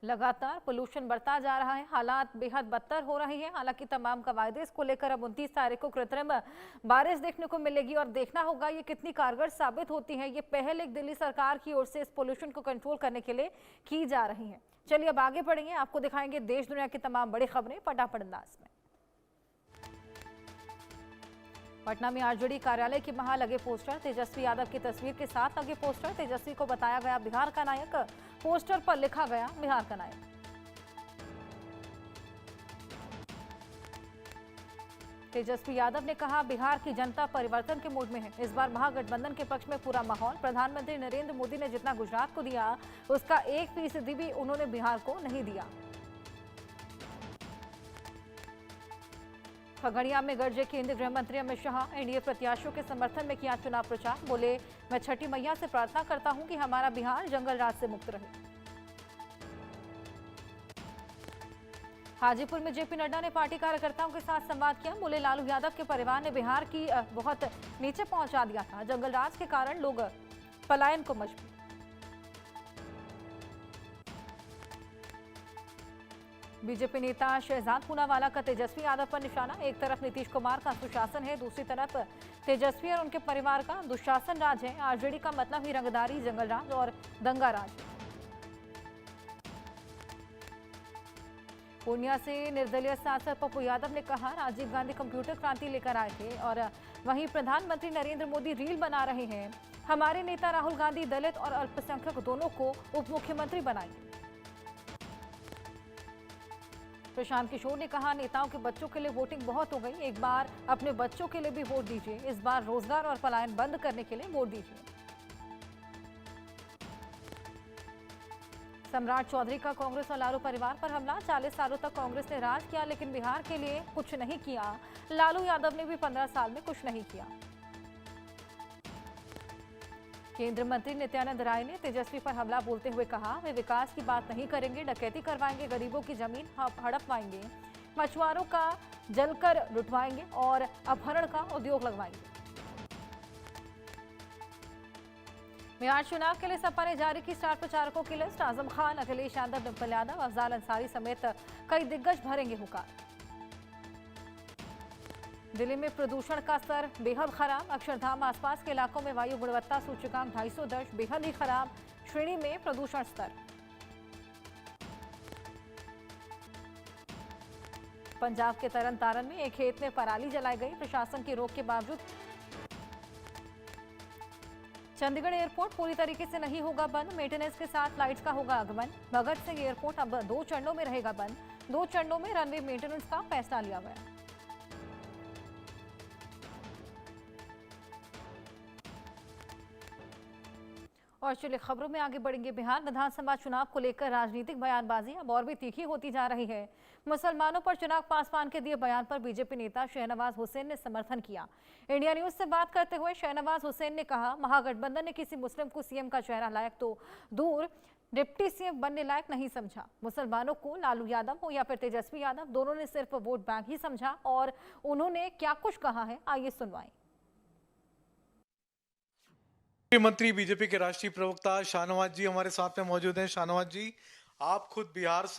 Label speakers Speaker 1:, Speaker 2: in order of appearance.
Speaker 1: लगातार पोल्यूशन बढ़ता जा रहा है, हालात बेहद बदतर हो रही है। हालांकि तमाम कवायदे इसको लेकर अब 29 तारीख को कृत्रिम बारिश देखने को मिलेगी और देखना होगा ये कितनी कारगर साबित होती है। ये पहल एक दिल्ली सरकार की ओर से इस पोल्यूशन को कंट्रोल करने के लिए की जा रही है। चलिए अब आगे बढ़ेंगे, आपको दिखाएंगे देश दुनिया की तमाम बड़ी खबरें फटाफट अंदाज में। पटना में आरजेडी कार्यालय के वहां लगे पोस्टर, तेजस्वी यादव की तस्वीर के साथ लगे पोस्टर। तेजस्वी को बताया गया बिहार का नायक, पोस्टर पर लिखा गया बिहार का नायक। तेजस्वी यादव ने कहा बिहार की जनता परिवर्तन के मूड में है। इस बार महागठबंधन के पक्ष में पूरा माहौल। प्रधानमंत्री नरेंद्र मोदी ने जितना गुजरात को दिया उसका 1% भी उन्होंने बिहार को नहीं दिया। खगड़िया में गरजे केंद्रीय गृह मंत्री अमित शाह, एनडीए प्रत्याशियों के समर्थन में किया चुनाव प्रचार। बोले मैं छठी मैया से प्रार्थना करता हूं कि हमारा बिहार जंगल राज से मुक्त रहे। हाजीपुर में जेपी नड्डा ने पार्टी कार्यकर्ताओं के साथ संवाद किया। बोले लालू यादव के परिवार ने बिहार की बहुत नीचे पहुंचा दिया था। जंगल राज के कारण लोग पलायन को मजबूर। बीजेपी नेता शहजाद पूनावाला का तेजस्वी यादव पर निशाना। एक तरफ नीतीश कुमार का सुशासन है, दूसरी तरफ तेजस्वी और उनके परिवार का दुशासन राज है। आरजेडी का मतलब ही रंगदारी, जंगल राज और दंगा राज। पूर्णिया से निर्दलीय सांसद पप्पू यादव ने कहा राजीव गांधी कंप्यूटर क्रांति लेकर आए थे और वहीं प्रधानमंत्री नरेंद्र मोदी रील बना रहे हैं। हमारे नेता राहुल गांधी दलित और अल्पसंख्यक दोनों को उप मुख्यमंत्री बनाएंगे। प्रशांत किशोर ने कहा नेताओं के बच्चों के लिए वोटिंग बहुत हो गई, एक बार अपने बच्चों के लिए भी वोट दीजिए। इस बार रोजगार और पलायन बंद करने के लिए वोट दीजिए। सम्राट चौधरी का कांग्रेस और लालू परिवार पर हमला। 40 सालों तक कांग्रेस ने राज किया लेकिन बिहार के लिए कुछ नहीं किया। लालू यादव ने भी 15 साल में कुछ नहीं किया। केंद्रीय मंत्री नित्यानंद राय ने तेजस्वी पर हमला बोलते हुए कहा वे विकास की बात नहीं करेंगे, डकैती करवाएंगे, गरीबों की जमीन हड़पवाएंगे, मछुआरों का जलकर लुटवाएंगे और अपहरण का उद्योग लगवाएंगे। बिहार चुनाव के लिए सपा ने जारी की स्टार प्रचारकों की लिस्ट। आजम खान, अखिलेश यादव, डिंपल यादव, अफजाल अंसारी समेत कई दिग्गज भरेंगे हुकार। दिल्ली में प्रदूषण का स्तर बेहद खराब। अक्षरधाम आसपास के इलाकों में वायु गुणवत्ता सूचकांक 250 दर्ज, बेहद ही खराब श्रेणी में प्रदूषण स्तर। पंजाब के तरन तारन में एक खेत में पराली जलाई गई, प्रशासन की रोक के बावजूद। चंडीगढ़ एयरपोर्ट पूरी तरीके से नहीं होगा बंद, मेंटेनेंस के साथ लाइट्स का होगा आगमन। भगत सिंह एयरपोर्ट अब 2 चरणों में रहेगा बंद। 2 चरणों में रनवे मेंटेनेंस का फैसला लिया गया। और चलिए खबरों में आगे बढ़ेंगे। बिहार विधानसभा चुनाव को लेकर राजनीतिक बयानबाजी अब और भी तीखी होती जा रही है। मुसलमानों पर चिराग पासवान के दिए बयान पर बीजेपी नेता शहनवाज हुसैन ने समर्थन किया। इंडिया न्यूज से बात करते हुए शहनवाज हुसैन ने कहा महागठबंधन ने किसी मुस्लिम को सीएम का चेहरा लायक तो दूर डिप्टी सीएम बनने लायक नहीं समझा। मुसलमानों को लालू यादव हो या फिर तेजस्वी यादव, दोनों ने सिर्फ वोट बैंक ही समझा। और उन्होंने क्या कुछ कहा है, आइए सुनवाएं।
Speaker 2: मंत्री बीजेपी के राष्ट्रीय प्रवक्ता शाहनवाज जी हमारे साथ में मौजूद हैं। शाहनवाज जी, आप खुद बिहार से